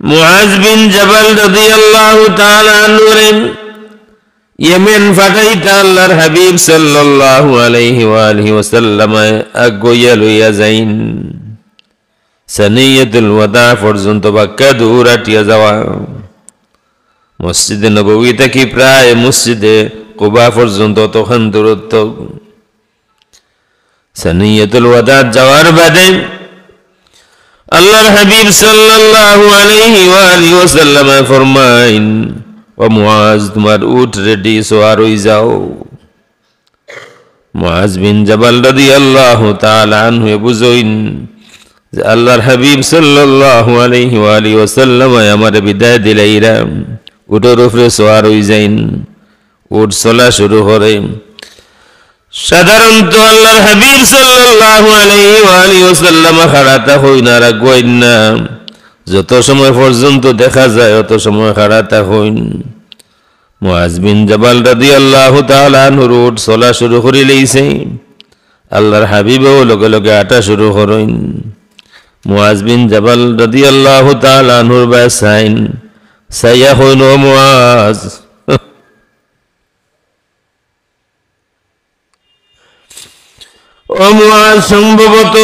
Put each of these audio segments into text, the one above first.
মুআজ বিন জাবাল রাদিয়াল্লাহু তাআলা আনহু ইয়েমেন ফাটাইতা আল্লাহর হাবিব সাল্লাল্লাহু আলাইহি ওয়া আলিহি ওয়াসাল্লাম আগুয়া লইয়া যাইন সানিয়াতুল ওয়াদা পর্যন্ত বাক্কা দৌড়াটিয়া যাওয়া মসজিদে নববী থেকে প্রায় মসজিদে কুবা পর্যন্ত তখন দূরত্ব সানিয়াতুল ওয়াদা যাওয়ার বাদে আল্লাহর হাবিব সাল্লাল্লাহু আলাইহি ওয়া আলিহি ওয়াসাল্লাম ফরমাইন ও মুআজ তোমার উট রেডি সওয়ার হই যাও মুআজ বিন জাবাল রাদিয়াল্লাহু তাআলা আনহু বুঝইন যে আল্লাহর হাবিব সাল্লাল্লাহু আলাইহি ওয়া আলিহি ওয়াসাল্লাম আমারে বিদায় দিলাইরা উটের উপরে সওয়ার হই যাইন উট চলা শুরু করে সাধারণত আল্লাহর হাবিব সাল্লাল্লাহু আলাইহি ওয়া আলিহি ওয়াসাল্লাম খাড়াতা হইনা রাখবেন না যত সময় পর্যন্ত দেখা যায় তত সময় খাড়াতা হইন মুআজ বিন জাবাল রাদিয়াল্লাহু তাআলা আনহু উট চলা শুরু করে লইছে আল্লাহর হাবিবও লগে লগে আটা শুরু করেন মুআজ বিন জাবাল রাদিয়াল্লাহু তাআলা আনহুর বাসাইন সাইয়া হইন ও মুআজ ও মুআজ সম্ভবত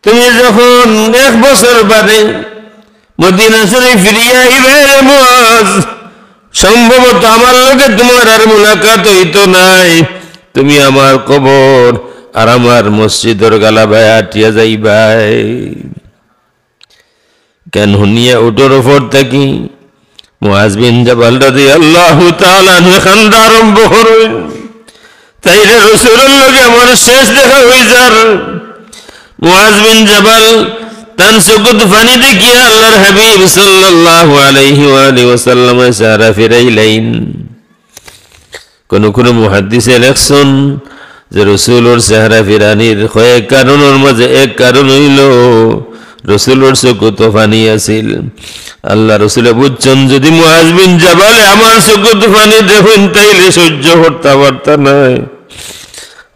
তুমি যখন 1 বছর বাদে মদিনা শরীফ ফিরিয়া আইবে মুআজ সম্ভবত আমার লগে তোমার আর মুলাকাত হইতো নাই তুমি আমার কবর আর আমার মসজিদের গালাবায় আটিয়া যাইবাই কেন হুনিয়া উটোর উপর থাকি মুআজ বিন জাবাল রাদিয়াল্লাহু তাআলা আনহু খান্দা আরম্ভ করেন তাইরে রাসূলের লগে আমার শেষ দেখা হই যার মুআজ বিন জাবাল তান সুকুত ফানি দেখিয়া আল্লাহর হাবিব সাল্লাল্লাহু আলাইহি ওয়া আলিহি ওয়াসাল্লাম সারা ফিরাইলেন কোন মুহাদ্দিসে লেখছেন যে রাসূলের চেহারা ফিরানির কয়েক কারণের মাঝে এক কারণ হইল রাসূলের সুকুত ফানি আছিল আল্লাহ রাসূল বুঝছেন যদি মুআজ বিন জাবাল আমার সুকুত ফানি দেখেন তাইলে সহ্য করতে পারত না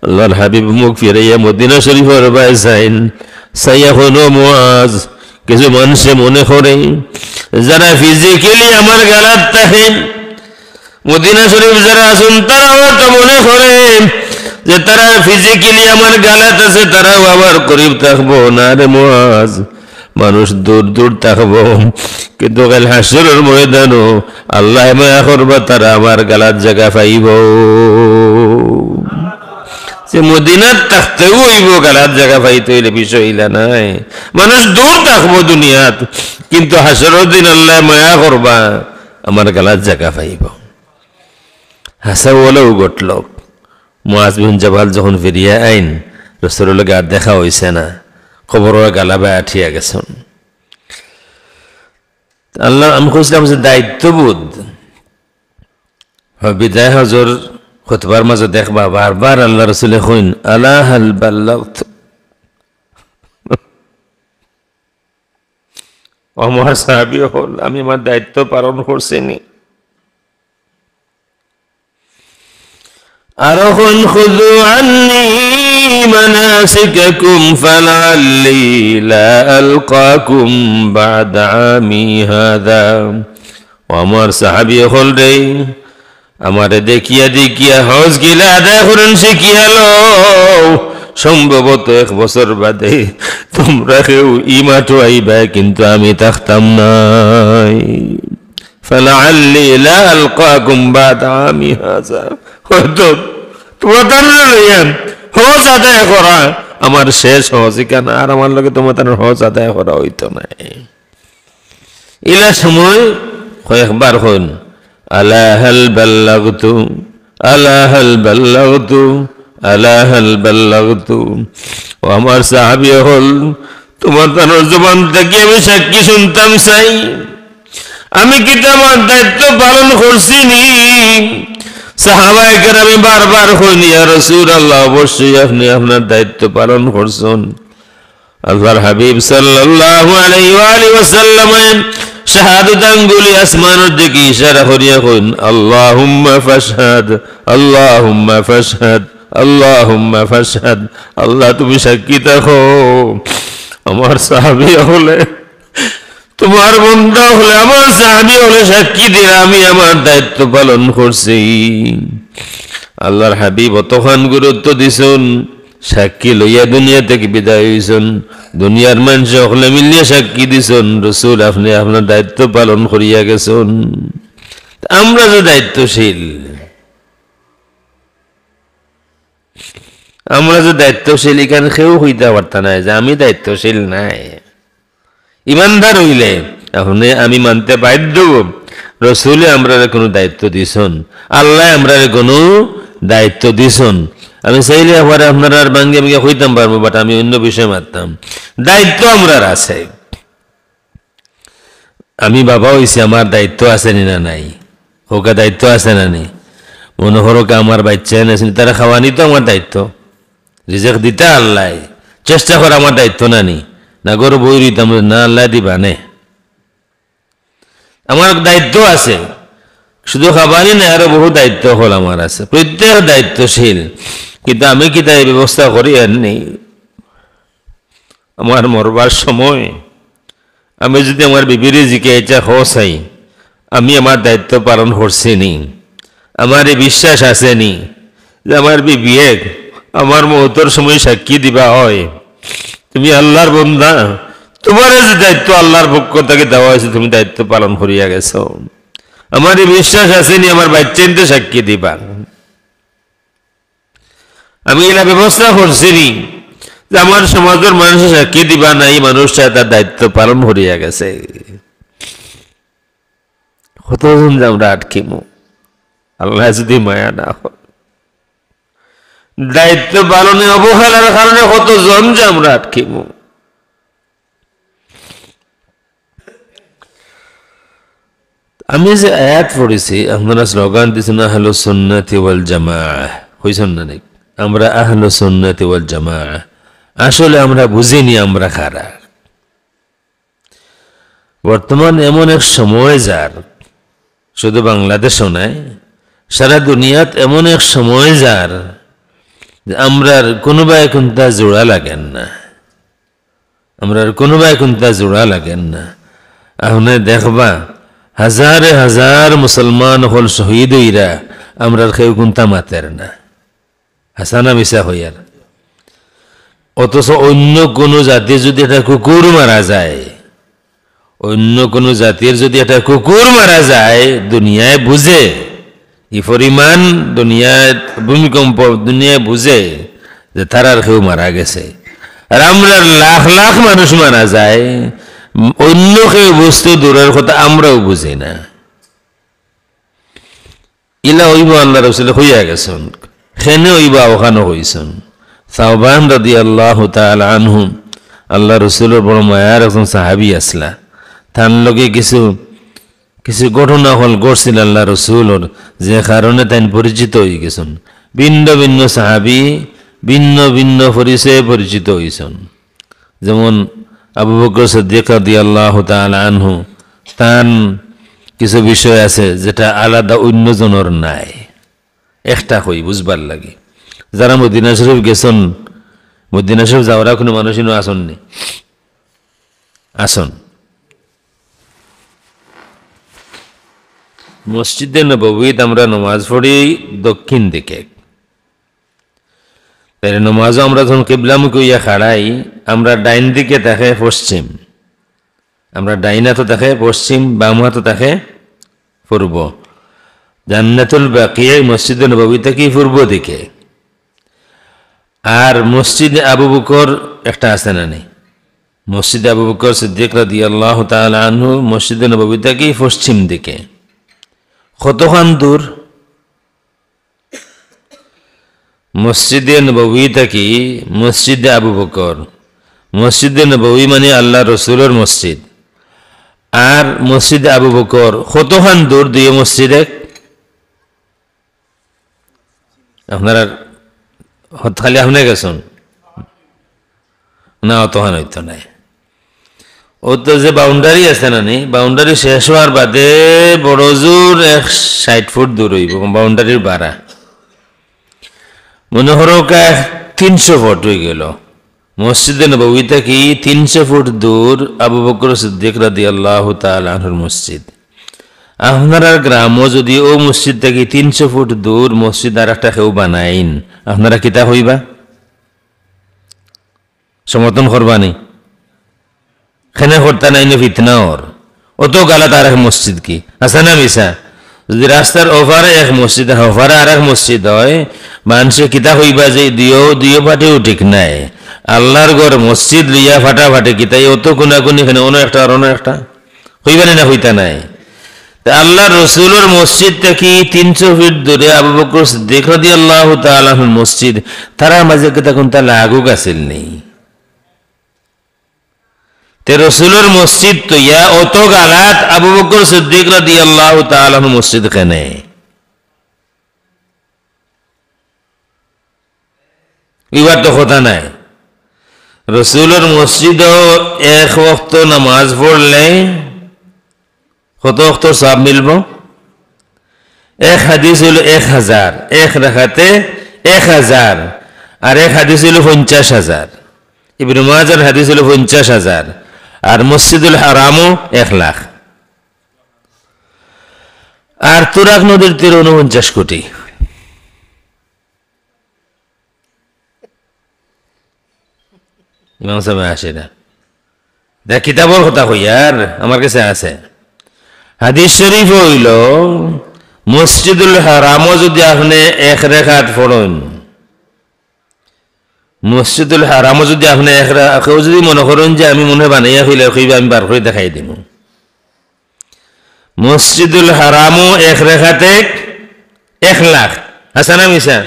আল্লাহর হাবিব মুখ ফিরাইয়া মদিনা শরীফের বাইরে যাইন সাইয়া হলো মুআজ কিছু মানুষে মনে করে যারা ফিজিক্যালি আমার গালাত থাকেন মদিনা শরীফ যারা আছেন তারাও তো মনে করে যে তারা ফিজিক্যালি আমার গালাত আছে তারাও আবার করিব থাকবো না রে মুআজ মানুষ দূর দূর থাকবো কিন্তু কাল হাসরের ময়দানও আল্লাহ মায়া করবা তারা আমার গালাত জায়গা পাইব যে মদিনার থাকতেও হইব গালাত জায়গা পাইতে হইলে বিষয় হইলা নাই মানুষ দূর থাকবো দুনিয়াত কিন্তু হাসরের দিন আল্লাহ মায়া করবা আমার গালাত জায়গা পাইব হাসা বলেও ঘটল মুআজ বিন জাবাল যখন ফিরিয়া আইন রাসূলের লগে আর দেখা হইছে না খবরের গালাবায় আঠিয়া গেছেন আল্লাহ আমি খুঁজলাম যে দায়িত্ববোধ বিদায় হজর খুতবার মাঝে দেখবা বারবার আল্লাহ রাসূল কইন আলা হাল বাল্লাগত আমার সাহাবী হল আমি আমার দায়িত্ব পালন করছিনি আরহুন খুযু আন্নী মানাসিকাকুম ফালাল্লি লা আলকাকুম বা'দা আমী হাযা আমার সাহাবী হল রে আমারে দেখিয়া দেখিয়া হজ গিলা আদায় করেন শিখিয়ালো সম্ভবত 1 বছর বাদে তোমরা কেউ ইমাটো আইবা কিন্তু আমি থাকতাম নাই ফালাল্লি লা আলকাকুম বা'দা আমী হাযা হয়তো তোমাদের হজ আদায় করা আমার শেষ হজ কেন আর আমার লগে তোমাদের হজ আদায় করা হইতো না ইলা সময় কয়েকবার হন আলা হাল বাল্লাগতু আলা হাল বাল্লাগতু আলা হাল বাল্লাগতু ও আমার সাহাবী হল তোমার তানোর জবান থেকে আমি সাক্ষী শুনতাম চাই আমি কি তোমার দায়িত্ব পালন করছি নি সাহাবায়ে কেরাম বারবার কইনি ইয়া রাসূলুল্লাহ অবশ্যই আপনি আপনার দায়িত্ব পালন করছেন আল্লাহর হাবিব সাল্লাল্লাহু আলাইহি ওয়া আলিহি ওয়াসাল্লাম শাহাদাত আঙ্গুলি আসমানের দিকে ইশারা করিয়া কইন আল্লাহুম্মা ফাশহাদ আল্লাহুম্মা ফাশহাদ আল্লাহুম্মা ফাশহাদ আল্লাহ তুমি সাক্ষী থাকো আমার সাহাবী হলে তোমার বান্দা হলে, আমার সাহাবী হলে সাক্ষী দিলে আমি আমার দায়িত্ব পালন করছি। আল্লাহর হাবিব অতখান গুরুত্ব দিছেন, সাক্ষী লইয়া দুনিয়া থেকে বিদায় হইছেন। দুনিয়ার মানুষ সকলে মিলিয়ে সাক্ষী দিছেন রসুল আপনি আপনার দায়িত্ব পালন করিয়া গেছেন। আমরা যে দায়িত্বশীল, এখানে কেউ হইতে পারত না যে আমি দায়িত্বশীল নাই। ইমানদার হইলে এখন আমি মানতে বাধ্য রসুলে আমরা কোনো দায়িত্ব দিছেন, আল্লাহ আমরা কোনো দায়িত্ব দিছেন। আমি চাইলে আবার আপনারা আর ভাঙ্গিয়ে ভাঙ্গিয়ে হইতাম পারবো, বাট আমি অন্য বিষয় মারতাম। দায়িত্ব আমরা আছে। আমি বাবা হইছি, আমার দায়িত্ব আছে না নাই? হোকা দায়িত্ব আছে না নি? মনে হরকে আমার বাচ্চা এনেছেন, তারা খাওয়ানি তো আমার দায়িত্ব। রিজেক দিতে আল্লাহ, চেষ্টা করা আমার দায়িত্ব না নি? না গরু বই দিতাম না, আল্লাহ দিবা নে। আমার দায়িত্ব আছে, শুধু খাবারই না, আরো বহু দায়িত্ব হল আমার আছে। প্রত্যেক দায়িত্বশীল, কিন্তু আমি কি তাই ব্যবস্থা করি আর নেই? আমার মরবার সময় আমি যদি আমার বিবিরে জিকে এটা চাই আমি আমার দায়িত্ব পালন করছি নি? আমার এই বিশ্বাস আছে নি যে আমার বিবি আমার মহতর সময় সাক্ষী দিবা হয় তুমি আল্লাহর বান্দা, তোমার যে দায়িত্ব আল্লাহর পক্ষ থেকে দেওয়া হয়েছে তুমি দায়িত্ব পালন করিয়া গেছো? আমার এই বিশ্বাস আসেনি আমার বাচ্চা সাক্ষী দিবা? আমি এটা ব্যবস্থা করছি নি যে আমার সমাজের মানুষের সাক্ষী দিবা না, এই মানুষটা তার দায়িত্ব পালন করিয়া গেছে? কতজন যে আমরা আটকিমু, আল্লাহ যদি মায়া না হয়। দায়িত্ব পালনে অবহেলার কারণে কতজন যে আমরা আটকিমু। আমি যে আয়াত পড়েছি, আপনারা স্লোগান দিচ্ছেন আহলুস সুন্নাতি ওয়াল জামাআহ, হইছেন না নাকি? আমরা আহলুস সুন্নাতি ওয়াল জামাআহ, আসলে আমরা বুঝিনি আমরা কারা। বর্তমান এমন এক সময় যার, শুধু বাংলাদেশও নাই, সারা দুনিয়াত এমন এক সময় যার আমরার কোনোবাই কোনটা জোড়া লাগেন না, আমরার কোনোবাই কোনটা জোড়া লাগেন না। আপনি দেখবা হাজারে হাজার মুসলমান হল শহীদ হইরা আমরার কেউ কোনটা মাতের না, হাসানা মিশা হইয়ার। অথচ অন্য কোনো জাতির যদি একটা কুকুর মারা যায়, অন্য কোনো জাতির যদি একটা কুকুর মারা যায়, দুনিয়ায় বুঝে এই পরিমাণ, দুনিয়ায় ভূমিকম্প, দুনিয়ায় বুঝে যে তারার কেউ মারা গেছে। আর আমরা লাখ লাখ মানুষ মারা যায়, অন্য কেউ বুঝতে দূরের কথা, আমরাও বুঝি না। ইলা হইব আল্লাহ রাসূল হইয়া গেছেন, খেনে হইবা ওখানে হইছেন। সাওবান রাদিয়াল্লাহু তাআলা আনহু, আল্লাহ রাসূলের বড় মায়ার একজন সাহাবী আসলা, তার লগে কিছু কিছু ঘটনা হল ঘটছিল আল্লাহ রসুলের, যে কারণে তাই পরিচিত হয়ে গেছেন। ভিন্ন ভিন্ন সাহাবী ভিন্ন ভিন্ন পরিচয়ে পরিচিত হয়েছেন। যেমন আবু বকর সিদ্দিক রাদিয়াল্লাহু তাআলা আনহু, তার কিছু বিষয় আছে যেটা আলাদা অন্যজনের নাই, একটা হই বুঝবার লাগে। যারা মদিনা শরীফ গেছেন, মদিনা শরীফ যাওয়ার কোনো মানুষই আসননি, আসন মসজিদে নববীত আমরা নমাজ পড়ি দক্ষিণ দিকে। নমাজও আমরা যখন কিবলামুখী হইয়া খাড়াই, আমরা ডাইন দিকে দেখে পশ্চিম, আমরা ডাইন হাতে দেখে পশ্চিম, বাম হাতে দেখে পূর্ব। জান্নাতুল বাকিয়া মসজিদে নববী থেকে পূর্ব দিকে। আর মসজিদে আবু বকর একটা আছে না নেই? মসজিদে আবু বকর সিদ্দিক রাদিয়াল্লাহু তাআলা আনহু মসজিদে নববী থেকে পশ্চিম দিকে। কতখান দূর? মসজিদে নববী থেকে মসজিদে আবু বকর, মসজিদে নববী মানে আল্লাহ রসুলের মসজিদ, আর মসজিদে আবু বকর কতখান দূর? দুই মসজিদে আপনারা খালি আপনি গেছেন না? অতখান হইতো নাই। ও তো যে বাউন্ডারি আছে না নি, বাউন্ডারি শেষ হওয়ার বাদে বড় জোর 60 ফুট দূর হইব বাউন্ডারির বাড়া। মনে হরো 300 ফুট হয়ে গেল মসজিদে নববী থেকে 300 ফুট দূর আবু বকর সিদ্দিক রাদিয়াল্লাহু তাআলা আনহুর মসজিদ। আপনার গ্রামও যদি ও মসজিদ থেকে 300 ফুট দূর মসজিদ আর একটা কেউ বানাইন, আপনারা কিতা হইবা? সমর্থন করবানি? খেনে করতা নাই ফিতনা ওর অত গালাত আর এক মসজিদ কি আছে না মিশা? যদি রাস্তার ওভারে এক মসজিদ ওভারে আর এক মসজিদ হয়, মানুষে কিতা হইবা যে দিও ফাটেও ঠিক নাই। আল্লাহর ঘর মসজিদ লইয়া ফাটাফাটে কিতাই অত কোনাকুনি এখানে অন্য একটা আর অন্য একটা হইবানি না হইতা নাই। আল্লাহ রসুলের মসজিদ থেকে 300 ফিট দূরে আবু বকর সিদ্দিক রাদিয়াল্লাহু তাআলা আনহুর মসজিদ, তারা মাঝে কিতা কোনটা লাগুক আছিল নেই। তে রসুলের মসজিদ তো ইয়া অত গালাত আবু বকর সিদ্দিক রাদিয়াল্লাহু তাআলা আনহুর মসজিদ কেনে? এবার তো কথা নাই। রসুলের মসজিদও এক ওয়াক্ত নামাজ পড়লে কত ওয়াক্ত সওয়াব মিলব? এক হাদিস হইল 1000, এক রাকাতে 1000, আর এক হাদিস হইল 50,000। ইবনে মাজার হাদিস হইল 50,000, আর মসজিদুল হারামও 1 লাখ, আর তুরাগ নদীর তীর 49 কোটি। ইমাম সাহেব আসে না, দেখ কিতাবর কথা কই আর আমার কাছে আছে। হাদিস শরীফ হইল মসজিদুল হারামও যদি আপনি 1 রাকাত পড়েন, মসজিদুল হারামও যদি আপনি কেউ যদি মনে করেন যে আমি মনে বানাইয়া হইলে কইবা আমি বার করে দেখাই দিব। মসজিদুল হারামও 1 রাকাতে 1 লাখ, আছে না মিশা?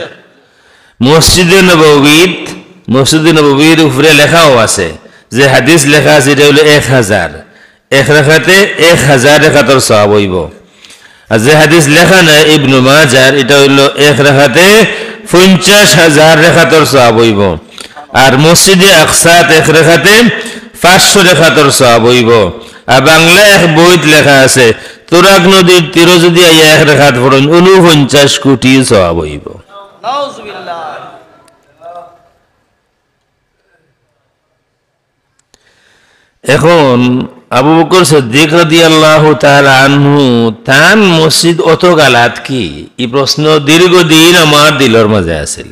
মসজিদে নববীর উপরে লেখাও আছে যে হাদিস লেখা আছে এটা হইল 1000, 1 রাকাতে 1000 রাকাতের সওয়াব হইব। আর যে হাদিস লেখা নাই ইবনে মাজার, এটা হইল 1 রাকাতে 50,000 রাকাতের সওয়াব হইব। আর মসজিদে আকসাত 1 রাকাতে 500 রাকাতের সওয়াব হইব। আর বাংলা এক বইত লেখা আছে তুরাগ নদীর তীরে যদি 1 রাকাত পড়েন 49 কোটি সওয়াব হইব। নাউজুবিল্লাহ। এখন আবু বকর সিদ্দিক রাদিয়াল্লাহু তাআলা আনহু তান মসজিদ অত গালাত কি? এই প্রশ্ন দীর্ঘদিন আমার দিলের মাঝে আছিল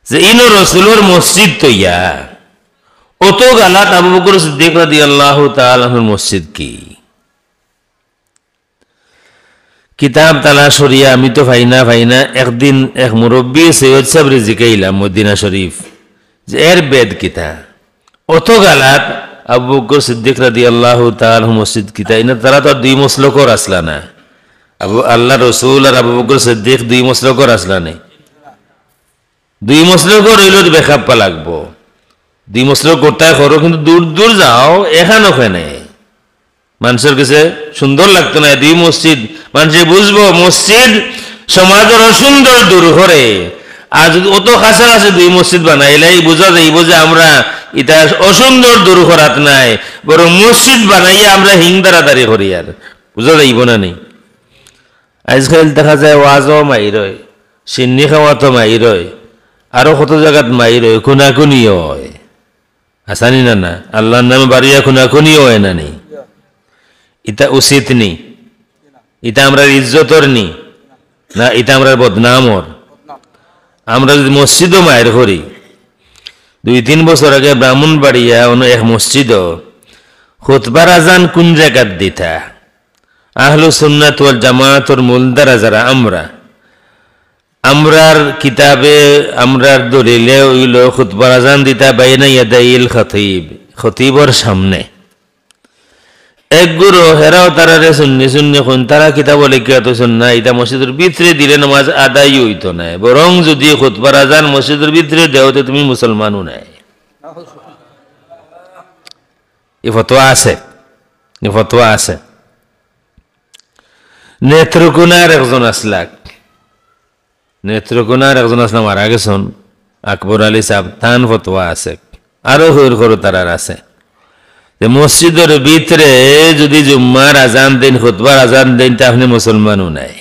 যে ইনো রাসূলের মসজিদ তো ইয়া অত গালাত আবু বকর সিদ্দিক রাদিয়াল্লাহু তাআলা আনহুর মসজিদ কি? কিতাব তালাশ করিয়া আমি তো ফাইনা একদিন এক মুরব্বী সৈয়দ সাহেব জিকাইলাম মদিনা শরীফ যে এর বেদ কিতা অত গালাত আবু বকর সিদ্দিক রাদিয়াল্লাহু তাআলা মসজিদ কিতা? ইনা তারা তো 2 মসলকর আসলা না। আল্লাহ রসুল আর আবু বকর সিদ্দিক 2 মসলকর আসলা নেই। 2 মসলকর হইল বেখাপ্পা লাগবো। 2 মসলক করতে করো কিন্তু দূর দূর যাও, এখানে ওখানে মানুষের কাছে সুন্দর লাগতো না 2 মসজিদ। মানুষে বুঝবো মসজিদ সমাজের অসুন্দর দূর করে, আর যদি অত কাছাকাছি 2 মসজিদ বানাইলেই বোঝা যাইব যে আমরা এটা অসুন্দর দূর করাত নাই, বরং মসজিদ বানাইয়া আমরা হিংদারাদারি করি। আর বুঝা যাইব না নেই? আজকাল দেখা যায় ওয়াজও মাইর হয়, সিন্নি খাওয়া তো মাইর হয়, আরো কত জায়গাত মাইর হয়, খুনাখুনিও হয়। আসানি না না আল্লাহর নামে বাড়িয়া খুনাখুনিও হয় না নেই? এটা উচিত নি? এটা আমরা ইজ্জতর নি না? এটা আমরা বদনামর। আমরা যদি মসজিদও মায়ের করি, 2-3 বছর আগে ব্রাহ্মণবাড়িয়া এক মসজিদ খুতবার আজান কোন জায়গাত দিতা আহলু সুন্নাত ওয়াল জামাতের মূলধারা যারা আমরার কিতাবে আমরার দলিলে হইল খুতবার আজান দিতা বাইনা ইয়াদাইল খতিবর সামনে। এক গুরু হেরাও তারারে সুন্নি কোন তারা কিতাব লিখিয়া তো না এটা মসজিদের ভিতরে দিলে নামাজ আদায় হইতো না, বরং যদি খুতবার আজান মসজিদের ভিতরে দেওতে তুমি মুসলমানও নাই। এই ফতোয়া আছে। নেত্রকোনার একজন আসলাম মারা গেছেন, আকবর আলী সাহেব, তান ফতোয়া আছে। আরো হইর তারার আছে যে মসজিদের ভিতরে যদি জুম্মার আজান দেন খুতবার আজান দেন তা আপনি মুসলমানও নাই।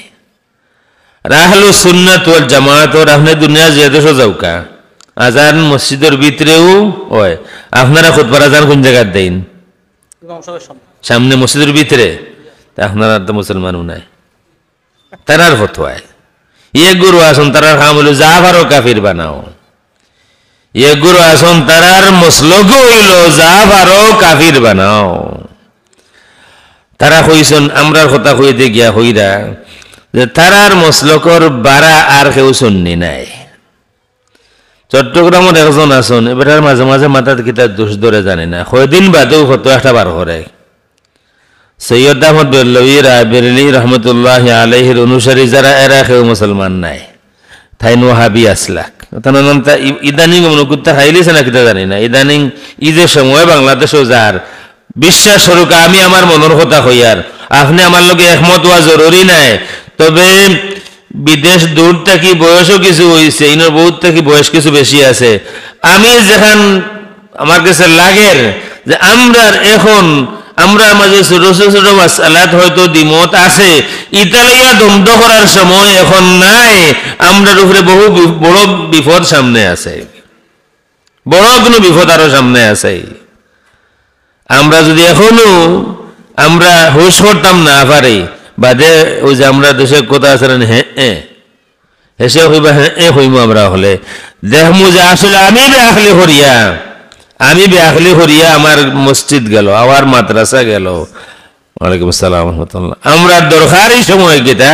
আহলু সুন্নাত ওয়াল জামাত ওর আপনি দুনিয়া যে দেশে যাওকা আজান মসজিদের ভিতরেও হয়। আপনারা খুতবার আজান কোন জায়গায় দেন? সামনে মসজিদের ভিতরে। আপনারা তো মুসলমানও নাই, তারার ফতোয়ায় ইয়ে গুরু আসুন তারার কাম হইল জাফারও কাফির বানাও। ইয়ে গুরু আসুন তারার মসলক হইল জাফারও কাফির বানাও। তারা কইছেন আমরার কথা কইতে গিয়া হইরা যে তারার মসলকর বাড়া আর কেউ শুননি নাই। চট্টগ্রামের একজন আসুন এবার মাঝে মাঝে মাথার কিতাব দোষ ধরে জানি না, কয়দিন বাদেও ফতোয়া একটা বার করে। সৈয়দ আহমদ বেরলভী রায়বেরেলী রহমতুল্লাহ আলাইহির অনুসারী যারা এরা কেউ মুসলমান নাই, থাইন ওয়াহাবি আসলাক। ইদানিং অনুকুত্তা খাইলিছে না কিতা জানি না। ইদানিং ই যে সময় বাংলাদেশও যার বিশ্বাস স্বরূপ আমি আমার মনের কথা হইয়ার আপনি আমার লগে একমত হওয়া জরুরি নাই, তবে বিদেশ দূর থাকি বয়সও কিছু হয়েছে, ইনোর বহুত থাকি বয়স কিছু বেশি আছে। আমি যেখান আমার কাছে লাগের যে আমরা এখন আমরা মাঝে ছোট ছোট মাসালাত হয়তো দ্বিমত আছে, ইতালিয়া দ্বন্দ্ব করার সময় এখন নাই। আমরার উপরে বহু বড় বিপদ সামনে আছে, বড় কোনো বিপদ আরো সামনে আছে। আমরা যদি এখনো আমরা হুশ করতাম না পারি বাদে ওই যে আমরা দেশের কথা আছে হ্যাঁ হেসে হইবা হ্যাঁ হইমু আমরা হলে দেখমু যে আসলে আমি বেআখলি করিয়া আমার মসজিদ গেল, আমার মাদ্রাসা গেল। ওয়ালাইকুম আসসালাম রহমতুল্লাহ। আমরা দরকারি সময় গেটা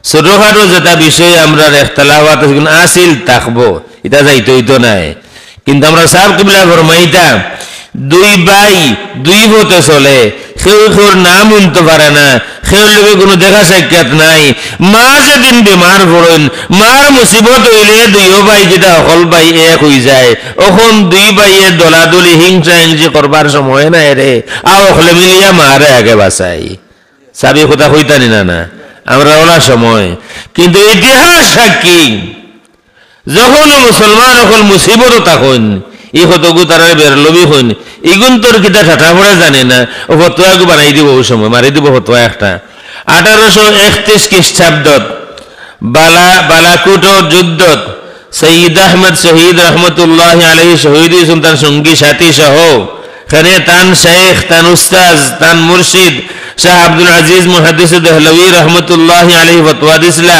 ছোটখাটো যেটা বিষয় আমরা ইখতিলাফাত আসিল থাকবো, এটা যাইতে হইতো নাই। কিন্তু আমরা সাহেব কিবলা ফরমাইতা দুই ভাই দুই পথে চলে, কেউ কেউর নাম উনতে পারে না, কেউর লোকে কোনো দেখা সাক্ষাৎ নাই। মা যেদিন বেমার পড়েন, মার মুসিবত হইলে দুইও ভাই যেটা অকল ভাই এক হয়ে যায়, ওখন দুই ভাইয়ের দলাদলি হিংসা হিংসি করবার সময় নাই রে, আর অকলে মিলিয়া মারে আগে বাঁচাই। সাবি কথা হইতানি না না আমরা ওলা সময়। কিন্তু ইতিহাস সাক্ষী যখন মুসলমান অকল মুসিবত তখন ই কতগু তারা বেরলবি হইন ইগুন তোর কিতা ঠাঠা পড়া জানে না, ও ফতোয়াগু বানাই দিব ওই সময় মারি দিব ফতোয়া একটা। 1831 খ্রিস্টাব্দত বালাকুট যুদ্ধত সঈদ আহমদ শহীদ রহমতুল্লাহ আলাইহি শহীদ হয়েছেন তার সঙ্গী সাথী সহ। এখানে তান শেখ তান উস্তাজ তান মুর্শিদ শাহ আব্দুল আজিজ মুহাদ্দিস দেহলভী রহমতুল্লাহ আলাইহি ফতোয়া দিছিলা।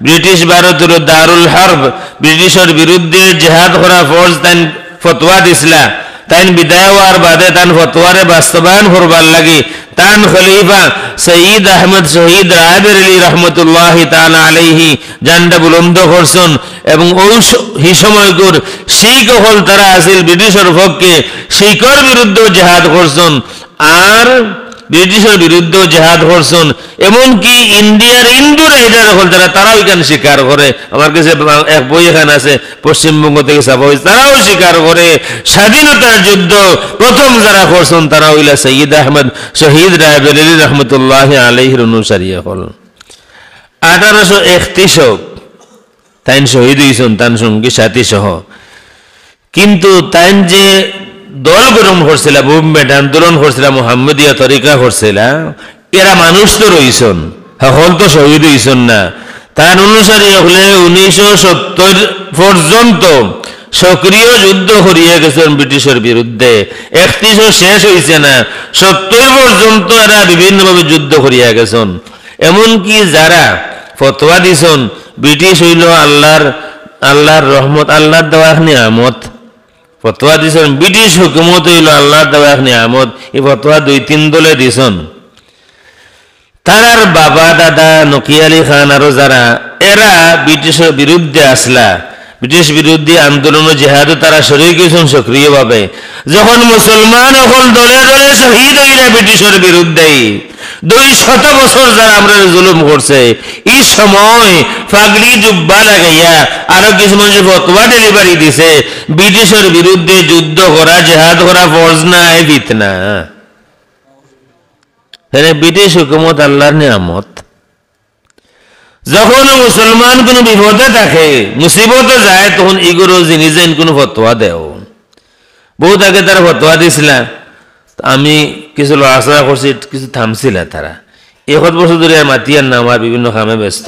ব্রিটিশ ভারতের দারুল হারব ব্রিটিশের বিরুদ্ধে জেহাদ করা ফৌজ তান ফতোয়া দিছিলা। তাইন বিদায় হওয়ার বাদে তান ফতোয়ারে বাস্তবায়ন করবার লাগি তান খলিফা সঈদ আহমদ শহীদ রায়বেরেলী রহমতুল্লাহ তাআলা আলাইহি জান্ডা বুলন্দ করছেন। এবং ওই সময়গুর শিখ হল তারা আসিল ব্রিটিশের পক্ষে, শিখর বিরুদ্ধে জেহাদ করছেন আর ব্রিটিশের বিরুদ্ধে জেহাদ করছেন। এমনকি ইন্ডিয়ার ইন্দু রাইডার হল তারা ওইখানে স্বীকার করে। আমার কাছে এক বই এখানে আছে পশ্চিমবঙ্গ থেকে ছাপা হয়েছে, তারাও স্বীকার করে স্বাধীনতার যুদ্ধ প্রথম যারা করছেন তারা হইলা সঈদ আহমদ শহীদ রায়বেরেলী রহমতুল্লাহ আলাইহির অনুসারী হল। 1831 তাইন শহীদ হয়েছেন তান সঙ্গী সাথী সহ। কিন্তু তাইন যে দল গঠন করছিল, মুভমেন্ট আন্দোলন করছিল, মোহাম্মদিয়া তরিকা করছিল, এরা মানুষ তো রয়েছেন, হল তো শহীদ হয়েছেন না। তার অনুসারী হলে 1970 পর্যন্ত সক্রিয় যুদ্ধ করিয়ে গেছেন ব্রিটিশের বিরুদ্ধে। 31 শেষ হয়েছে না, 70 পর্যন্ত এরা বিভিন্নভাবে যুদ্ধ করিয়া গেছেন। এমনকি যারা ফতোয়া দিছেন ব্রিটিশ হইল আল্লাহর রহমত, আল্লাহর দেওয়া নিয়ামত, ফতোয়া দিছেন ব্রিটিশ হুকুমত হইল আল্লাহর দেওয়া নিয়ামত, এই ফতোয়া 2-3 দলে দিছেন। তারার বাবা দাদা নকি আলী খান আরো যারা এরা ব্রিটিশের বিরুদ্ধে আসলা, ব্রিটিশ বিরোধী আন্দোলন ও জেহাদও তারা শরীক হয়েছেন সক্রিয়ভাবে। যখন মুসলমান হল দলে দলে শহীদ হইলে ব্রিটিশের বিরুদ্ধে 200 বছর যারা আমরা জুলুম করছে, এই সময় পাগড়ি জুব্বা লাগাইয়া আরো কিছু মানুষ ফতোয়া ডেলিভারি দিছে ব্রিটিশের বিরুদ্ধে যুদ্ধ করা জেহাদ করা ফরজ নাই ফিতনা। ব্রিটিশ হুকুমত আল্লাহর নিয়ামত। যখন মুসলমান কোন বিপদে থাকে মুসিবতে যায় তখন এগুলো জিনিস কোনো ফতোয়া দেও। বহুত আগে তারা ফতোয়া দিছিল, আমি কিছু লড়াচড়া করছি, কিছু থামছিল তারা। 1 বছর ধরে মাতিয়ার নাম আর বিভিন্ন কামে ব্যস্ত।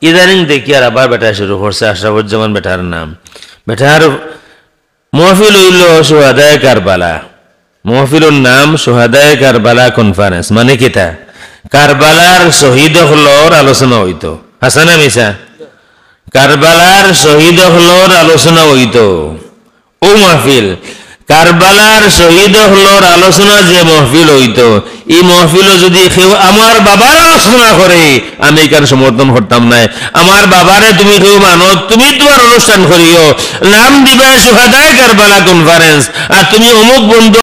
ইদানিং দেখি আর আবার বেটা শুরু করছে, আশরাফুজ্জামান বেটার নাম বেটার মহফিল হইল সোহাদায়ে কারবালা, মহফিলের নাম সোহাদায়ে কারবালা কনফারেন্স। মানে কিতা? কারবালার শহীদ হলর আলোচনা হইতো। হাসানা মিসা? কারবালার শহীদ হলর আলোচনা হইতো ও মাহফিল। কারবালার শহীদ হলর আলোচনা যে মহফিল হইতো, এই মহফিল যদি কেউ আমার বাবার আলোচনা করে আমি এখানে সমর্থন করতাম নাই। আমার বাবারে তুমি কেউ মানো, তুমি তোমার অনুষ্ঠান করিও, নাম দিবে সোহাদায়ে কারবালা কনফারেন্স, আর তুমি অমুক বন্ধু